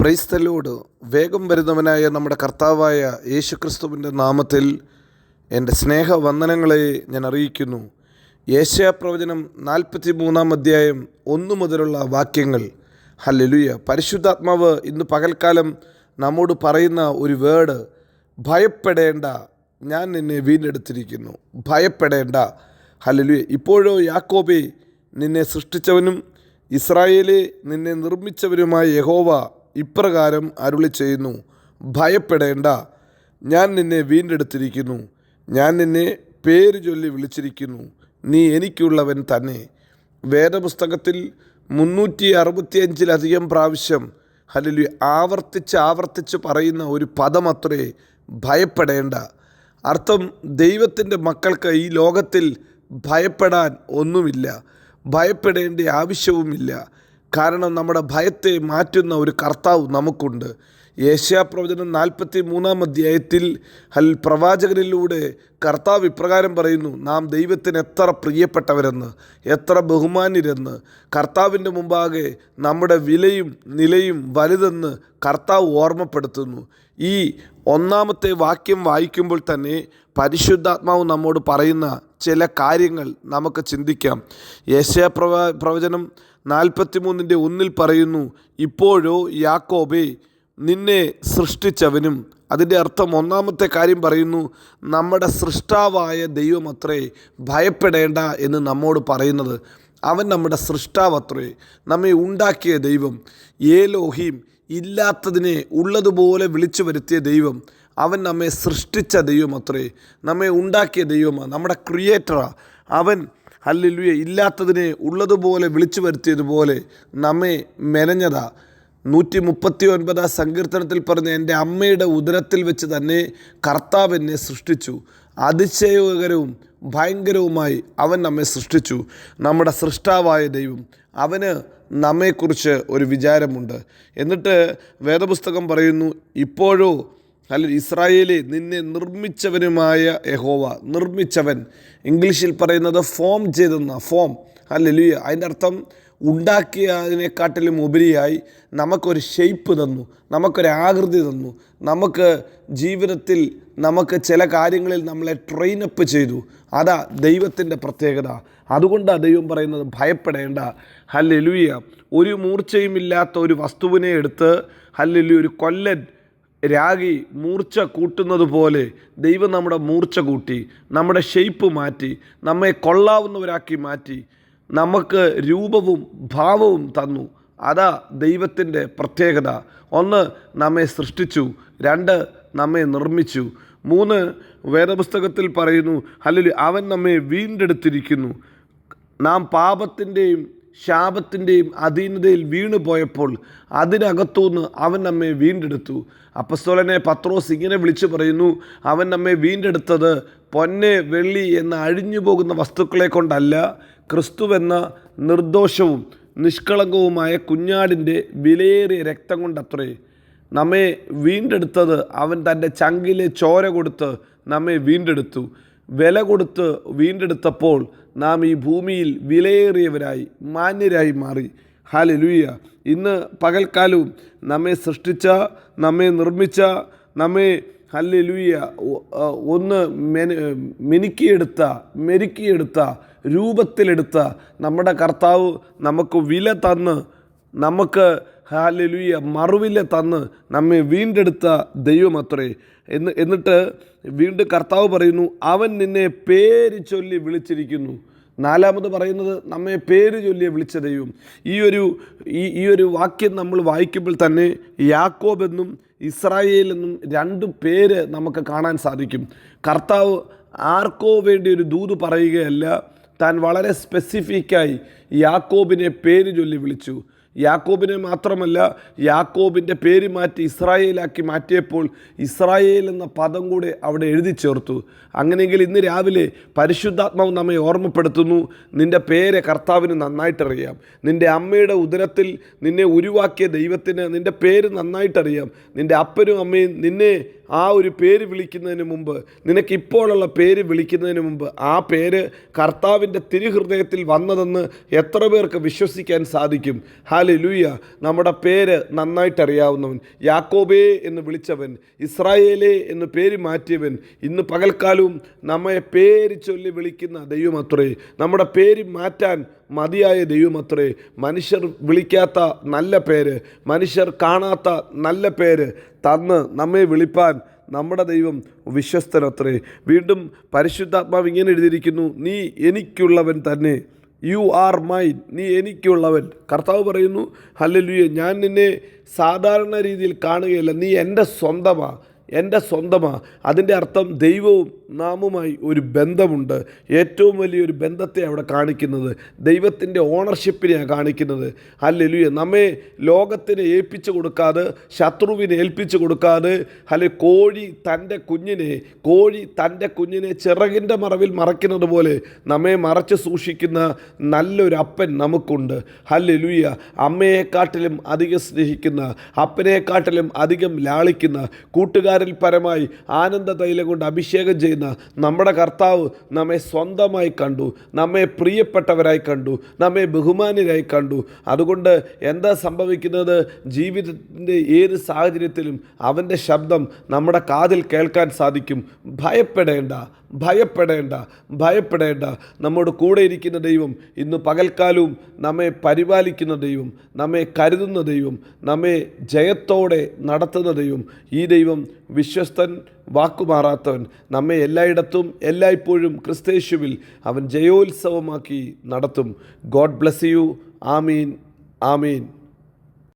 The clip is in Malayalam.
Praise the Lord. വേഗം വരുന്നവനായ നമ്മുടെ കർത്താവായ യേശുക്രിസ്തുവിൻ്റെ നാമത്തിൽ എൻ്റെ സ്നേഹവന്ദനങ്ങളെ ഞാൻ അറിയിക്കുന്നു. യേശയ്യാപ്രവചനം 43 അധ്യായം 1 മുതലുള്ള വാക്യങ്ങൾ. ഹല്ലേലൂയ. പരിശുദ്ധാത്മാവ് ഇന്ന് പകൽക്കാലം നമ്മോട് പറയുന്ന ഒരു വേർഡ്, ഭയപ്പെടേണ്ട, ഞാൻ നിന്നെ വീണ്ടെടുത്തിരിക്കുന്നു. ഭയപ്പെടേണ്ട. ഹല്ലേലൂയ. ഇപ്പോഴോ യാക്കോബേ, നിന്നെ സൃഷ്ടിച്ചവനും ഇസ്രായേലെ നിന്നെ നിർമ്മിച്ചവരുമായ യഹോവ ഇപ്രകാരം അരുളി ചെയ്യുന്നു, ഭയപ്പെടേണ്ട, ഞാൻ നിന്നെ വീണ്ടെടുത്തിരിക്കുന്നു. ഞാൻ നിന്നെ പേര് ചൊല്ലി വിളിച്ചിരിക്കുന്നു, നീ എനിക്കുള്ളവൻ തന്നെ. വേദപുസ്തകത്തിൽ 365 പ്രാവശ്യം ഹല്ലേലൂയ ആവർത്തിച്ച് പറയുന്ന ഒരു പദമത്രേ ഭയപ്പെടേണ്ട. അർത്ഥം, ദൈവത്തിൻ്റെ മക്കൾക്ക് ഈ ലോകത്തിൽ ഭയപ്പെടാൻ ഒന്നുമില്ല, ഭയപ്പെടേണ്ട ആവശ്യവുമില്ല. കാരണം നമ്മുടെ ഭയത്തെ മാറ്റുന്ന ഒരു കർത്താവ് നമുക്കുണ്ട്. യേശയ്യാപ്രവചനം 43 അധ്യായത്തിൽ പ്രവാചകനിലൂടെ കർത്താവ് ഇപ്രകാരം പറയുന്നു, നാം ദൈവത്തിന് എത്ര പ്രിയപ്പെട്ടവരെന്ന്, എത്ര ബഹുമാന്യരെന്ന്. കർത്താവിൻ്റെ മുമ്പാകെ നമ്മുടെ വിലയും നിലയും വലുതെന്ന് കർത്താവ് ഓർമ്മപ്പെടുത്തുന്നു. ഈ ഒന്നാമത്തെ വാക്യം വായിക്കുമ്പോൾ തന്നെ പരിശുദ്ധാത്മാവ് നമ്മോട് പറയുന്ന ചില കാര്യങ്ങൾ നമുക്ക് ചിന്തിക്കാം. യേശയ്യാപ്രവചനം 43:1 പറയുന്നു, ഇപ്പോഴോ യാക്കോബേ, നിന്നെ സൃഷ്ടിച്ചവനും. അതിൻ്റെ അർത്ഥം, ഒന്നാമത്തെ കാര്യം പറയുന്നു, നമ്മുടെ സൃഷ്ടാവായ ദൈവമത്രേ ഭയപ്പെടേണ്ട എന്ന് നമ്മോട് പറയുന്നത്. അവൻ നമ്മുടെ സൃഷ്ടാവത്രേ, നമ്മെ ഉണ്ടാക്കിയ ദൈവം. ഏലോഹീം, ഇല്ലാത്തതിനെ ഉള്ളതുപോലെ വിളിച്ചു വരുത്തിയ ദൈവം. അവൻ നമ്മെ സൃഷ്ടിച്ച ദൈവമത്രേ, നമ്മെ ഉണ്ടാക്കിയ ദൈവമാണ്, നമ്മുടെ ക്രിയേറ്ററാണ് അവൻ. ഹല്ലേലൂയ. ഇല്ലാത്തതിനെ ഉള്ളതുപോലെ വിളിച്ചു വരുത്തിയതുപോലെ നമ്മെ മെനഞ്ഞതാ. 139 സങ്കീർത്തനത്തിൽ പറഞ്ഞ, എൻ്റെ അമ്മയുടെ ഉദരത്തിൽ വെച്ച് തന്നെ കർത്താവ് എന്നെ സൃഷ്ടിച്ചു. അതിശയകരവും ഭയങ്കരവുമായി അവൻ നമ്മെ സൃഷ്ടിച്ചു. നമ്മുടെ സൃഷ്ടാവായ ദൈവം, അവന് നമ്മെക്കുറിച്ച് ഒരു വിചാരമുണ്ട്. എന്നിട്ട് വേദപുസ്തകം പറയുന്നു, ഇപ്പോഴോ ഇസ്രായേലേ, നിന്നെ നിർമ്മിച്ചവനുമായ യഹോവ. നിർമ്മിച്ചവൻ, ഇംഗ്ലീഷിൽ പറയുന്നത് ഫോം ചെയ്തെന്ന, ഫോം. ഹല്ലേലൂയ. അതിൻ്റെ അർത്ഥം, ഉണ്ടാക്കിയതിനെക്കാട്ടിലും ഉപരിയായി നമുക്കൊരു ഷേപ്പ് തന്നു, നമുക്കൊരു ആകൃതി തന്നു, നമുക്ക് ജീവിതത്തിൽ നമുക്ക് ചില കാര്യങ്ങളിൽ നമ്മളെ ട്രെയിനപ്പ് ചെയ്തു. അതാ ദൈവത്തിൻ്റെ പ്രത്യേകത. അതുകൊണ്ടാണ് ദൈവം പറയുന്നത് ഭയപ്പെടേണ്ട. ഹല്ലേലൂയ. ഒരു മൂർച്ചയുമില്ലാത്ത ഒരു വസ്തുവിനെ എടുത്ത് ഹല്ലേലൂയ ഒരു കൊല്ലൻ രാഗി മൂർച്ച കൂട്ടുന്നത് പോലെ ദൈവം നമ്മുടെ മൂർച്ച കൂട്ടി, നമ്മുടെ ഷേപ്പ് മാറ്റി, നമ്മെ കൊള്ളാവുന്നവരാക്കി മാറ്റി, നമുക്ക് രൂപവും ഭാവവും തന്നു. അതാ ദൈവത്തിൻ്റെ പ്രത്യേകത. 1, നമ്മെ സൃഷ്ടിച്ചു. 2, നമ്മെ നിർമ്മിച്ചു. 3, വേദപുസ്തകത്തിൽ പറയുന്നു, ഹല്ലേലൂയ, അവൻ നമ്മെ വീണ്ടെടുത്തിരിക്കുന്നു. നാം പാപത്തിൻ്റെയും ശാപത്തിൻ്റെയും അധീനതയിൽ വീണു പോയപ്പോൾ അതിനകത്തുനിന്ന് അവൻ നമ്മെ വീണ്ടെടുത്തു. അപ്പസ്തോലനെ പത്രോസ് ഇങ്ങനെ വിളിച്ചു പറയുന്നു, അവൻ നമ്മെ വീണ്ടെടുത്തത് പൊന്ന് വെള്ളി എന്ന അഴിഞ്ഞു പോകുന്ന വസ്തുക്കളെ കൊണ്ടല്ല, ക്രിസ്തുവെന്ന നിർദോഷവും നിഷ്കളങ്കവുമായ കുഞ്ഞാടിൻ്റെ വിലയേറിയ രക്തം കൊണ്ടത്രേ. നമ്മെ വീണ്ടെടുത്തത് അവൻ തൻ്റെ ചങ്കിലെ ചോര കൊടുത്ത് നമ്മെ വീണ്ടെടുത്തു. വില കൊടുത്ത് വീണ്ടെടുത്തപ്പോൾ നാം ഈ ഭൂമിയിൽ വിലയേറിയവരായി, മാന്യരായി മാറി. ഹല്ലേലൂയ. ഇന്ന് പകൽക്കാലവും നമ്മെ സൃഷ്ടിച്ച, നമ്മെ നിർമ്മിച്ച, നമ്മെ ഹല്ലേലൂയ ഒന്ന് മെരുക്കിയെടുത്ത രൂപത്തിലെടുത്ത നമ്മുടെ കർത്താവ് നമുക്ക് വില തന്ന്, നമുക്ക് ഹല്ലേലൂയ മറുവില തന്ന് നമ്മെ വീണ്ടെടുത്ത ദൈവമത്രേ. എന്നിട്ട് വീണ്ടും കർത്താവ് പറയുന്നു, അവൻ നിന്നെ പേര് ചൊല്ലി വിളിച്ചിരിക്കുന്നു. 4 പറയുന്നത്, നമ്മെ പേര് ചൊല്ലി വിളിച്ച ദൈവം. ഈ ഒരു വാക്യം നമ്മൾ വായിക്കുമ്പോൾ തന്നെ യാക്കോബ് എന്നും ഇസ്രായേൽ എന്നും 2 പേര് നമുക്ക് കാണാൻ സാധിക്കും. കർത്താവ് ആർക്കോ വേണ്ടി ഒരു ദൂത് പറയുകയല്ല, താൻ വളരെ സ്പെസിഫിക്കായി യാക്കോബിനെ പേര് ചൊല്ലി വിളിച്ചു. യാക്കോബിനെ മാത്രമല്ല, യാക്കോബിൻ്റെ പേര് മാറ്റി ഇസ്രായേലാക്കി മാറ്റിയപ്പോൾ ഇസ്രായേൽ എന്ന പദം കൂടെ അവിടെ എഴുതി ചേർത്തു. അങ്ങനെയെങ്കിൽ ഇന്ന് രാവിലെ പരിശുദ്ധാത്മാവ് നമ്മെ ഓർമ്മപ്പെടുത്തുന്നു, നിൻ്റെ പേര് കർത്താവിന് നന്നായിട്ടറിയാം. നിൻ്റെ അമ്മയുടെ ഉദരത്തിൽ നിന്നെ ഉരുവാക്കിയ ദൈവത്തിന് നിൻ്റെ പേര് നന്നായിട്ടറിയാം. നിൻ്റെ അപ്പനും അമ്മയും നിന്നെ ആ ഒരു പേര് വിളിക്കുന്നതിന് മുമ്പ്, നിനക്കിപ്പോഴുള്ള പേര് വിളിക്കുന്നതിന് മുമ്പ് ആ പേര് കർത്താവിൻ്റെ തിരുഹൃദയത്തിൽ വന്നതെന്ന് എത്ര പേർക്ക് വിശ്വസിക്കാൻ സാധിക്കും? ഹല്ലേലൂയ. നമ്മുടെ പേര് നന്നായിട്ടറിയാവുന്നവൻ, യാക്കോബേ എന്ന് വിളിച്ചവൻ, ഇസ്രായേലേ എന്ന് പേര് മാറ്റിയവൻ, ഇന്ന് പകൽക്കാലവും നമ്മെ പേര് ചൊല്ലി വിളിക്കുന്ന ദൈവമത്രേ. നമ്മുടെ പേര് മാറ്റാൻ മതിയായ ദൈവമത്രേ. മനുഷ്യർ വിളിക്കാത്ത നല്ല പേര്, മനുഷ്യർ കാണാത്ത നല്ല പേര് തന്ന് നമ്മെ വിളിപ്പാൻ നമ്മുടെ ദൈവം വിശ്വസ്തനത്രേ. വീണ്ടും പരിശുദ്ധാത്മാവ് ഇങ്ങനെ എഴുതിയിരിക്കുന്നു, നീ എനിക്കുള്ളവൻ തന്നെ. You are mine. നീ എനിക്കുള്ളവൻ. കർത്താവ് പറയുന്നു, ഹല്ലേലൂയ, ഞാൻ നിന്നെ സാധാരണ രീതിയിൽ കാണുകയില്ല, നീ എൻ്റെ സ്വന്തമാണ്, എൻ്റെ സ്വന്തമാണ്. അതിൻ്റെ അർത്ഥം ദൈവവും നാമുമായി ഒരു ബന്ധമുണ്ട്. ഏറ്റവും വലിയൊരു ബന്ധത്തെ അവിടെ കാണിക്കുന്നത്, ദൈവത്തിൻ്റെ ഓണർഷിപ്പിനെയാണ് കാണിക്കുന്നത്. ഹല്ലേലൂയ. നമ്മെ ലോകത്തിന് ഏൽപ്പിച്ചു കൊടുക്കാതെ, ശത്രുവിനെ ഏൽപ്പിച്ചു കൊടുക്കാതെ, കോഴി തൻ്റെ കുഞ്ഞിനെ ചിറകിൻ്റെ മറവിൽ മറയ്ക്കുന്നത് പോലെ നമ്മെ മറച്ച് സൂക്ഷിക്കുന്ന നല്ലൊരു അപ്പൻ നമുക്കുണ്ട്. ഹല്ലേലൂയ. അമ്മയെക്കാട്ടിലും അധികം സ്നേഹിക്കുന്ന, അപ്പനെക്കാട്ടിലും അധികം ലാളിക്കുന്ന, കൂട്ടുകാരിൽ പരമായി ആനന്ദ തൈലം കൊണ്ട് അഭിഷേകം ചെയ്യുന്ന നമ്മുടെ കർത്താവ് നമ്മെ സ്വന്തമായി കണ്ടു, നമ്മെ പ്രിയപ്പെട്ടവരായി കണ്ടു, നമ്മെ ബഹുമാന്യരായി കണ്ടു. അതുകൊണ്ട് എന്താ സംഭവിക്കുന്നത്? ജീവിതത്തിൻ്റെ ഏത് സാഹചര്യത്തിലും അവൻ്റെ ശബ്ദം നമ്മുടെ കാതിൽ കേൾക്കാൻ സാധിക്കും. ഭയപ്പെടേണ്ട, ഭയപ്പെടേണ്ട, ഭയപ്പെടേണ്ട. നമ്മോട് കൂടെ ഇരിക്കുന്ന ദൈവം, ഇന്ന് പകൽക്കാലവും നമ്മെ പരിപാലിക്കുന്ന ദൈവം, നമ്മെ കരുതുന്ന ദൈവം, നമ്മെ ജയത്തോടെ നടത്തുന്ന ദൈവം. ഈ ദൈവം വിശ്വസ്തൻ, വാക്കുമാറാത്തവൻ. നമ്മെ എല്ലായിടത്തും എല്ലായ്പ്പോഴും ക്രിസ്തയേശുവിൽ അവൻ ജയോത്സവമാക്കി നടത്തും. God bless you. Amin, Amin.